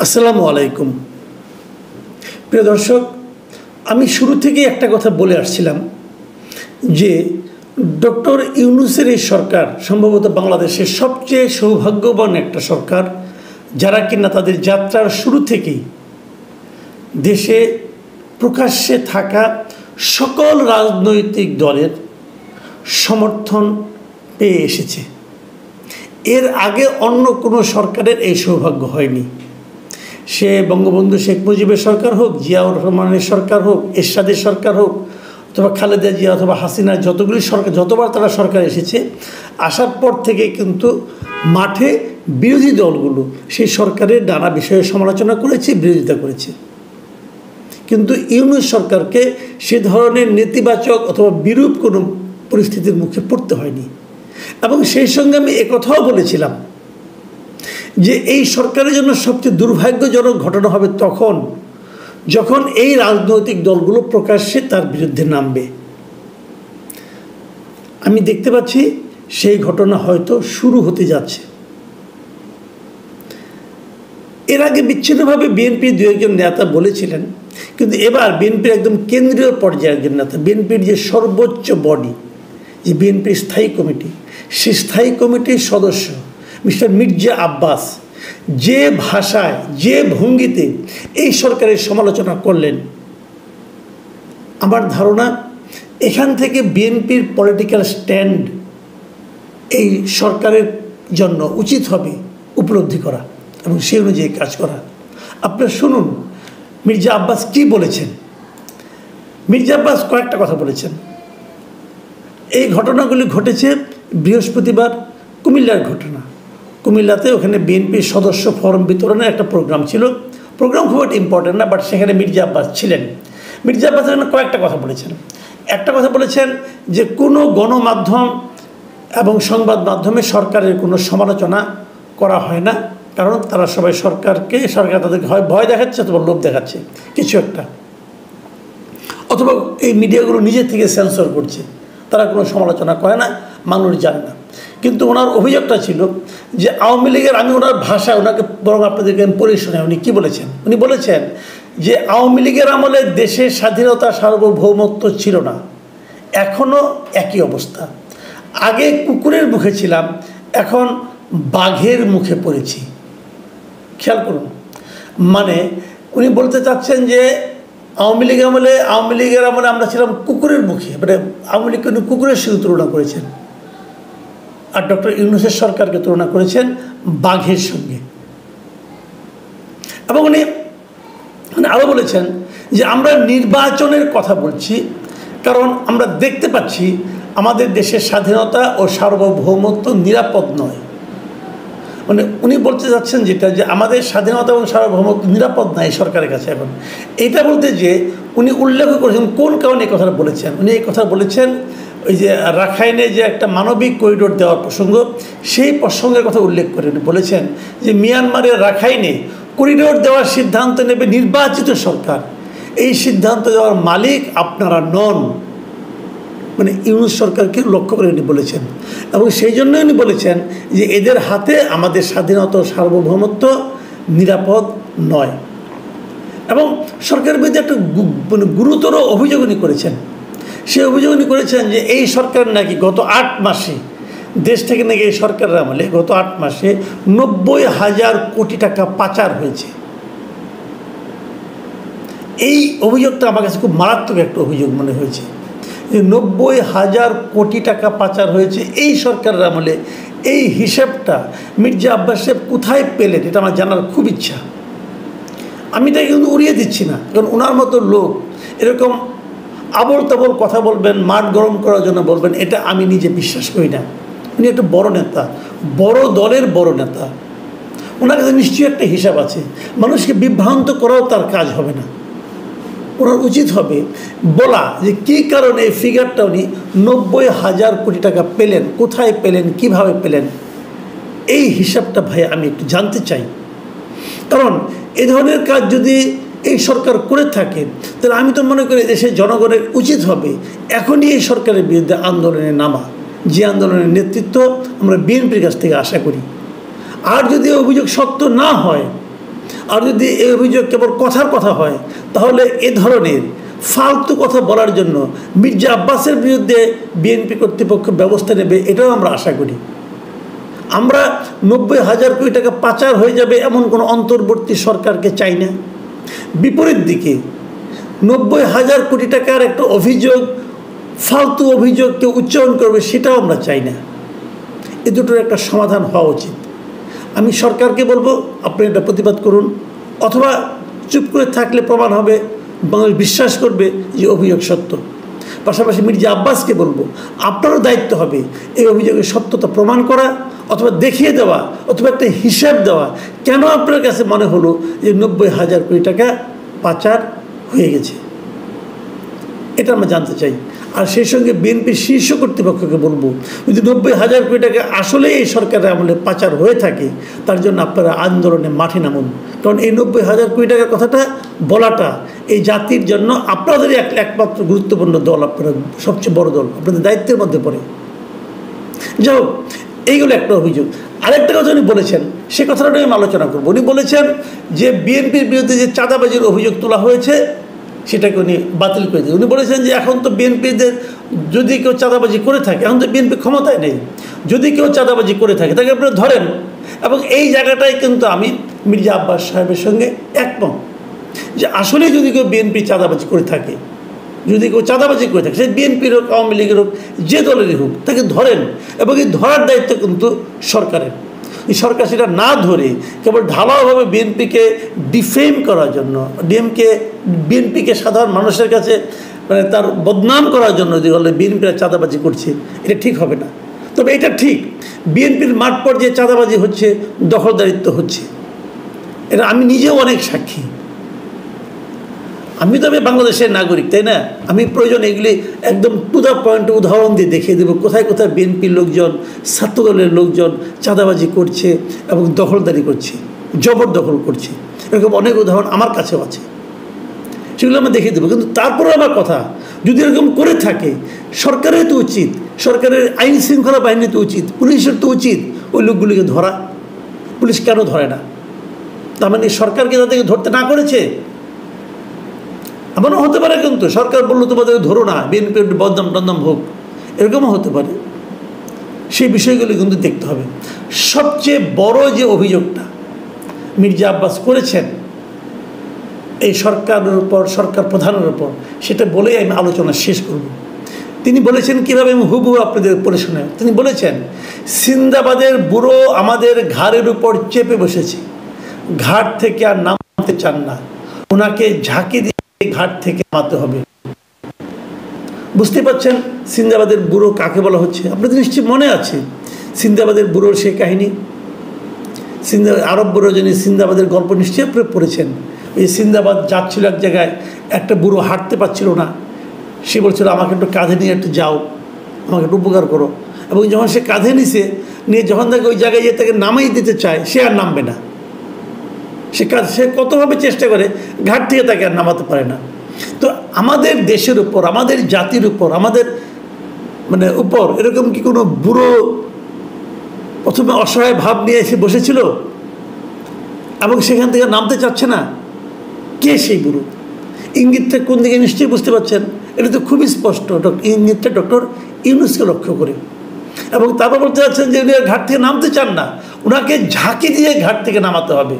আসসালামু আলাইকুম। প্রিয় দর্শক, আমি শুরু থেকেই একটা কথা বলে আসছিলাম যে ডক্টর ইউনূসের এই সরকার সম্ভবত বাংলাদেশের সবচেয়ে সৌভাগ্যবান একটা সরকার, যারা কিনা তাদের যাত্রার শুরু থেকেই দেশে প্রকাশ্যে থাকা সকল রাজনৈতিক দলের সমর্থন পেয়ে এসেছে। এর আগে অন্য কোনো সরকারের এই সৌভাগ্য হয়নি। সে বঙ্গবন্ধু শেখ মুজিবের সরকার হোক, জিয়াউর রহমানের সরকার হোক, এরশাদের সরকার হোক, অথবা খালেদা জিয়া অথবা হাসিনার যতগুলি সরকার, যতবার তারা সরকার এসেছে, আসার পর থেকে কিন্তু মাঠে বিরোধী দলগুলো সেই সরকারের নানা বিষয়ে সমালোচনা করেছে, বিরোধিতা করেছে। কিন্তু ইউনূস সরকারকে সে ধরনের নেতিবাচক অথবা বিরূপ কোনো পরিস্থিতির মুখে পড়তে হয়নি। এবং সেই সঙ্গে আমি একথাও বলেছিলাম যে এই সরকারের জন্য সবচেয়ে দুর্ভাগ্যজনক ঘটনা হবে তখন যখন এই রাজনৈতিক দলগুলো প্রকাশ্যে তার বিরুদ্ধে নামবে। আমি দেখতে পাচ্ছি সেই ঘটনা হয়তো শুরু হতে যাচ্ছে। এর আগে বিচ্ছিন্নভাবে বিএনপির দু একজন নেতা বলেছিলেন, কিন্তু এবার বিএনপির একদম কেন্দ্রীয় পর্যায়ের একজন নেতা, বিএনপির যে সর্বোচ্চ বডি, যে বিএনপির স্থায়ী কমিটি, সেই স্থায়ী কমিটির সদস্য মিস্টার মির্জা আব্বাস যে ভাষায়, যে ভঙ্গিতে এই সরকারের সমালোচনা করলেন, আমার ধারণা এখান থেকে বিএনপির পলিটিক্যাল স্ট্যান্ড এই সরকারের জন্য উচিত হবে উপলব্ধি করা এবং সেই অনুযায়ী কাজ করা। আপনারা শুনুন মির্জা আব্বাস কি বলেছেন। মির্জা আব্বাস কয়েকটা কথা বলেছেন। এই ঘটনাগুলি ঘটেছে বৃহস্পতিবার, কুমিল্লার ঘটনা। কুমিল্লাতে ওখানে বিএনপির সদস্য ফরম বিতরণের একটা প্রোগ্রাম ছিল। প্রোগ্রাম খুব একটা ইম্পর্টেন্ট না, বাট সেখানে মির্জা আব্বাস ছিলেন। মির্জা আব্বাস এখানে কয়েকটা কথা বলেছেন। একটা কথা বলেছেন যে কোনো গণমাধ্যম এবং সংবাদ মাধ্যমে সরকারের কোনো সমালোচনা করা হয় না, কারণ তারা সবাই সরকার তাদেরকে হয় ভয় দেখাচ্ছে অথবা লোভ দেখাচ্ছে কিছু একটা, অথবা এই মিডিয়াগুলো নিজের থেকে সেন্সর করছে, তারা কোনো সমালোচনা করে না, মানুষ জানে না। কিন্তু ওনার অভিযোগটা ছিল যে আওয়ামী লীগের, আমি ওনার ভাষায় ওনাকে বরং আপনাদেরকে আমি পড়ে শোনাই, উনি কী বলেছেন। উনি বলেছেন যে আওয়ামী লীগের আমলে দেশের স্বাধীনতা সার্বভৌমত্ব ছিল না, এখনও একই অবস্থা। আগে কুকুরের মুখে ছিলাম, এখন বাঘের মুখে পড়েছি। খেয়াল করুন, মানে উনি বলতে চাচ্ছেন যে আওয়ামী লীগের আমলে আমরা ছিলাম কুকুরের মুখে, মানে আওয়ামী লীগকে উনি কুকুরের সঙ্গে তুলনা করেছেন, আর ডক্টর ইউনূসের সরকারকে তুলনা করেছেন বাঘের সঙ্গে। এবং উনি আরও বলেছেন যে আমরা নির্বাচনের কথা বলছি, কারণ আমরা দেখতে পাচ্ছি আমাদের দেশের স্বাধীনতা ও সার্বভৌমত্ব নিরাপদ নয়। মানে উনি বলতে চাচ্ছেন যেটা, যে আমাদের স্বাধীনতা এবং সার্বভৌমত্ব নিরাপদ নয় এই সরকারের কাছে এখন। এইটা বলতে যে উনি উল্লেখ করেছেন কোন কারণে এই কথাটা বলেছেন। উনি এই কথা বলেছেন ওই যে রাখাইনে যে একটা মানবিক করিডোর দেওয়ার প্রসঙ্গ, সেই প্রসঙ্গের কথা উল্লেখ করে উনি বলেছেন যে মিয়ানমারের রাখাইনে করিডোর দেওয়ার সিদ্ধান্ত নেবে নির্বাচিত সরকার, এই সিদ্ধান্ত দেওয়ার মালিক আপনারা নন। মানে ইউনূস সরকারকে লক্ষ্য করে উনি বলেছেন, এবং সেই জন্য উনি বলেছেন যে এদের হাতে আমাদের স্বাধীনতা ও সার্বভৌমত্ব নিরাপদ নয়। এবং সরকারের বিরুদ্ধে একটা মানে গুরুতর অভিযোগ উনি করেছেন। সেই অভিযোগ উনি করেছেন যে এই সরকার নাকি গত 8 মাসে দেশ থেকে নাকি এই সরকারের আমলে গত 8 মাসে 90,000 কোটি টাকা পাচার হয়েছে। এই অভিযোগটা আমার কাছে খুব মারাত্মক একটা অভিযোগ মনে হয়েছে যে 90,000 কোটি টাকা পাচার হয়েছে এই সরকারের আমলে। এই হিসাবটা মির্জা আব্বাস সাহেব কোথায় পেলেন, এটা আমার জানার খুব ইচ্ছা। আমি তাই কিন্তু উড়িয়ে দিচ্ছি না, কারণ ওনার মতো লোক এরকম আবল তাবল কথা বলবেন, মাঠ গরম করার জন্য বলবেন, এটা আমি নিজে বিশ্বাস করি না। উনি একটা বড় নেতা, বড় দলের বড় নেতা, ওনার কাছে নিশ্চয়ই একটা হিসাব আছে। মানুষকে বিভ্রান্ত করাও তার কাজ হবে না। ওনার উচিত হবে বলা যে কী কারণে এই ফিগারটা উনি 90,000 কোটি টাকা পেলেন, কোথায় পেলেন, কিভাবে পেলেন। এই হিসাবটা ভাই আমি একটু জানতে চাই, কারণ এ ধরনের কাজ যদি এই সরকার করে থাকে তাহলে আমি তো মনে করি দেশের জনগণের উচিত হবে এখনই এই সরকারের বিরুদ্ধে আন্দোলনে নামা, যে আন্দোলনের নেতৃত্ব আমরা বিএনপির কাছ থেকে আশা করি। আর যদি অভিযোগ সত্য না হয় আর যদি এই অভিযোগ কেবল কথার কথা হয়, তাহলে এ ধরনের ফালতু কথা বলার জন্য মির্জা আব্বাসের বিরুদ্ধে বিএনপি কর্তৃপক্ষ ব্যবস্থা নেবে, এটাও আমরা আশা করি। আমরা 90,000 কোটি টাকা পাচার হয়ে যাবে এমন কোনো অন্তর্বর্তী সরকারকে চাই না। বিপরীত দিকে 90,000 কোটি টাকার একটা অভিযোগ, ফালতু অভিযোগ কেউ উচ্চারণ করবে, সেটাও আমরা চাই না। এ দুটোর একটা সমাধান হওয়া উচিত। আমি সরকারকে বলবো, আপনি এটা প্রতিবাদ করুন, অথবা চুপ করে থাকলে প্রমাণ হবে, বাংলাদেশ বিশ্বাস করবে যে অভিযোগ সত্য। পাশাপাশি মির্জা আব্বাসকে বলবো, আপনারও দায়িত্ব হবে এই অভিযোগের সত্যতা প্রমাণ করা, অথবা দেখিয়ে দেওয়া, অথবা একটা হিসাব দেওয়া, কেন আপনার কাছে মনে হলো যে 90,000 কোটি টাকা পাচার হয়ে গেছে, এটা আমরা জানতে চাই। আর সেই সঙ্গে বিএনপির শীর্ষ কর্তৃপক্ষকে বলবো, যদি 90,000 কোটি টাকা আসলে এই সরকারের আমলে পাচার হয়ে থাকে, তার জন্য আপনারা আন্দোলনে মাঠে নামুন। কারণ এই 90,000 কোটি টাকার কথাটা বলাটা এই জাতির জন্য আপনাদেরই একমাত্র গুরুত্বপূর্ণ দল, আপনারা সবচেয়ে বড় দল, আপনাদের দায়িত্বের মধ্যে পড়ে। যাই হোক, এইগুলো একটা অভিযোগ। আরেকটা কথা উনি বলেছেন, সে কথাটা আমি আলোচনা করবো। উনি বলেছেন যে বিএনপির বিরুদ্ধে যে চাঁদাবাজির অভিযোগ তোলা হয়েছে সেটাকে উনি বাতিল করে দিন। উনি বলেছেন যে এখন তো বিএনপিদের যদি কেউ চাঁদাবাজি করে থাকে, এখন তো বিএনপি ক্ষমতায় নেই, যদি কেউ চাঁদাবাজি করে থাকে তাকে আপনারা ধরেন। এবং এই জায়গাটাই কিন্তু আমি মির্জা আব্বাস সাহেবের সঙ্গে একমত, যে আসলে যদি কেউ বিএনপি চাঁদাবাজি করে থাকে, যদি কেউ চাঁদাবাজি করে থাকে, সে বিএনপির হোক, আওয়ামী লীগের হোক, যে দলেরই হোক, তাকে ধরেন। এবং এই ধরার দায়িত্ব কিন্তু সরকারের। এই সরকার সেটা না ধরে কেবল ঢালাওভাবে বিএনপিকে ডিফেম করার জন্য, বিএনপিকে সাধারণ মানুষের কাছে মানে তার বদনাম করার জন্য যে বলে বিএনপিরা চাঁদাবাজি করছে, এটা ঠিক হবে না। তবে এটা ঠিক, বিএনপির মাঠ পর্যায়ে চাঁদাবাজি হচ্ছে, দখলদারিত্ব হচ্ছে, এটা আমি নিজেও অনেক সাক্ষী। আমি তো বাংলাদেশের নাগরিক, তাই না? আমি প্রয়োজন এগুলি একদম টু দ্য পয়েন্টে উদাহরণ দিয়ে দেখিয়ে দেবো কোথায় কোথায় বিএনপির লোকজন, ছাত্রদলের লোকজন চাঁদাবাজি করছে এবং দখলদারি করছে, জবরদখল করছে। এরকম অনেক উদাহরণ আমার কাছেও আছে, সেগুলো আমরা দেখিয়ে দেবো। কিন্তু তারপরে আমার কথা, যদি এরকম করে থাকে, সরকারের তো উচিত, সরকারের আইন শৃঙ্খলা বাহিনী তো উচিত, পুলিশের তো উচিত ওই লোকগুলিকে ধরা। পুলিশ কেন ধরে না? তার মানে সরকারকে তাদেরকে ধরতে না করেছে? এমনও হতে পারে কিন্তু সরকার বললো তোমাদের ধরো না, বিএনপির বদনাম টদনাম হোক, এরকমও হতে পারে। সেই বিষয়গুলি কিন্তু দেখতে হবে। সবচেয়ে বড় যে অভিযোগটা মির্জা আব্বাস করেছেন এই সরকারের উপর, সরকার প্রধানের উপর, সেটা বলেই আমি আলোচনা শেষ করব। তিনি বলেছেন কীভাবে, আমি হুবহু আপনাদের পড়ে শোনাই। তিনি বলেছেন, সিন্দাবাদের বুড়ো আমাদের ঘাড়ের উপর চেপে বসেছে, ঘাট থেকে আর নামতে চান না, ওনাকে ঝাঁকি দিয়ে ঘাট থেকে নামাতে হবে। বুঝতে পারছেন সিন্দাবাদের বুড়ো কাকে বলা হচ্ছে? আপনাদের নিশ্চয়ই মনে আছে সিন্দাবাদের বুড়োর সেই কাহিনী। আরব বুড়ো যিনি সিন্দাবাদের গল্প নিশ্চয়ই আপনি পড়েছেন। এই সিন্দাবাদ যাচ্ছিল এক জায়গায়, একটা বুড়ো হাঁটতে পারছিল না, সে বলছিল আমাকে একটু কাঁধে নিয়ে একটু যাও, আমাকে একটু উপকার করো। এবং যখন সে কাঁধে নিয়ে যখন তাকে ওই জায়গায় গিয়ে তাকে নামাই দিতে চায়, সে আর নামবে না। সে কতভাবে চেষ্টা করে, ঘাট থেকে তাকে আর নামাতে পারে না। তো আমাদের দেশের উপর, আমাদের জাতির উপর, আমাদের মানে উপর এরকম কি কোনো বুড়ো প্রথমে অসহায় ভাব নিয়ে এসে বসেছিল এবং সেখান থেকে নামতে চাচ্ছে না? কে সেই বুড়ো? ইঙ্গিতটা কোন দিকে নিশ্চয়ই বুঝতে পারছেন। এটা তো খুবই স্পষ্ট, ইঙ্গিতটা ডক্টর ইউনূসকে লক্ষ্য করে। এবং তারপর বলতে চাচ্ছেন যে উনি ঘাট থেকে নামতে চান না, ওনাকে ঝাঁকি দিয়ে ঘাট থেকে নামাতে হবে।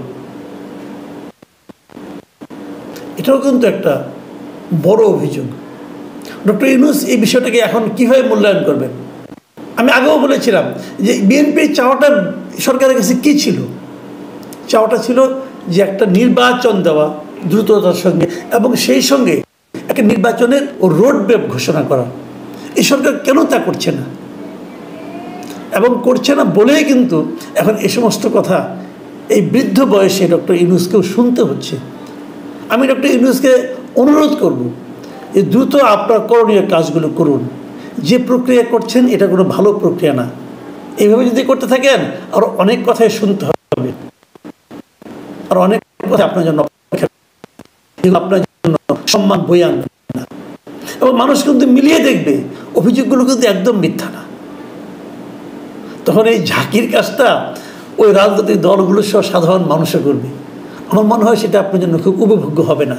এটাও কিন্তু একটা বড় অভিযোগ। ডক্টর ইউনূস এই বিষয়টাকে এখন কীভাবে মূল্যায়ন করবেন? আমি আগেও বলেছিলাম যে বিএনপির চাওয়াটা সরকারের কাছে কী ছিল? চাওয়াটা ছিল যে একটা নির্বাচন দেওয়া দ্রুততার সঙ্গে, এবং সেই সঙ্গে একটা নির্বাচনের রোড ম্যাপ ঘোষণা করা। এই সরকার কেন তা করছে না? এবং করছে না বলেই কিন্তু এখন এই সমস্ত কথা এই বৃদ্ধ বয়সে ডক্টর ইউনূসকেও শুনতে হচ্ছে। আমি ডক্টর ইউনূসকে অনুরোধ করব যে দ্রুত আপনার করণীয় কাজগুলো করুন। যে প্রক্রিয়া করছেন এটা কোনো ভালো প্রক্রিয়া না। এইভাবে যদি করতে থাকেন আরও অনেক কথাই শুনতে হবে, আর অনেক কথা আপনার জন্য আপনার জন্য সম্মান বয়ে আনবে না। এবং মানুষ কিন্তু মিলিয়ে দেখবে অভিযোগগুলো কিন্তু একদম মিথ্যা না। তখন এই ঝাঁকির কাজটা ওই রাজনৈতিক দলগুলো সহ সাধারণ মানুষে করবে। আমার মনে হয় সেটা আপনার জন্য খুব উপভোগ্য হবে না।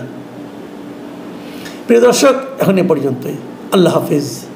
প্রিয় দর্শক, এখন এ পর্যন্তই। আল্লাহ হাফিজ।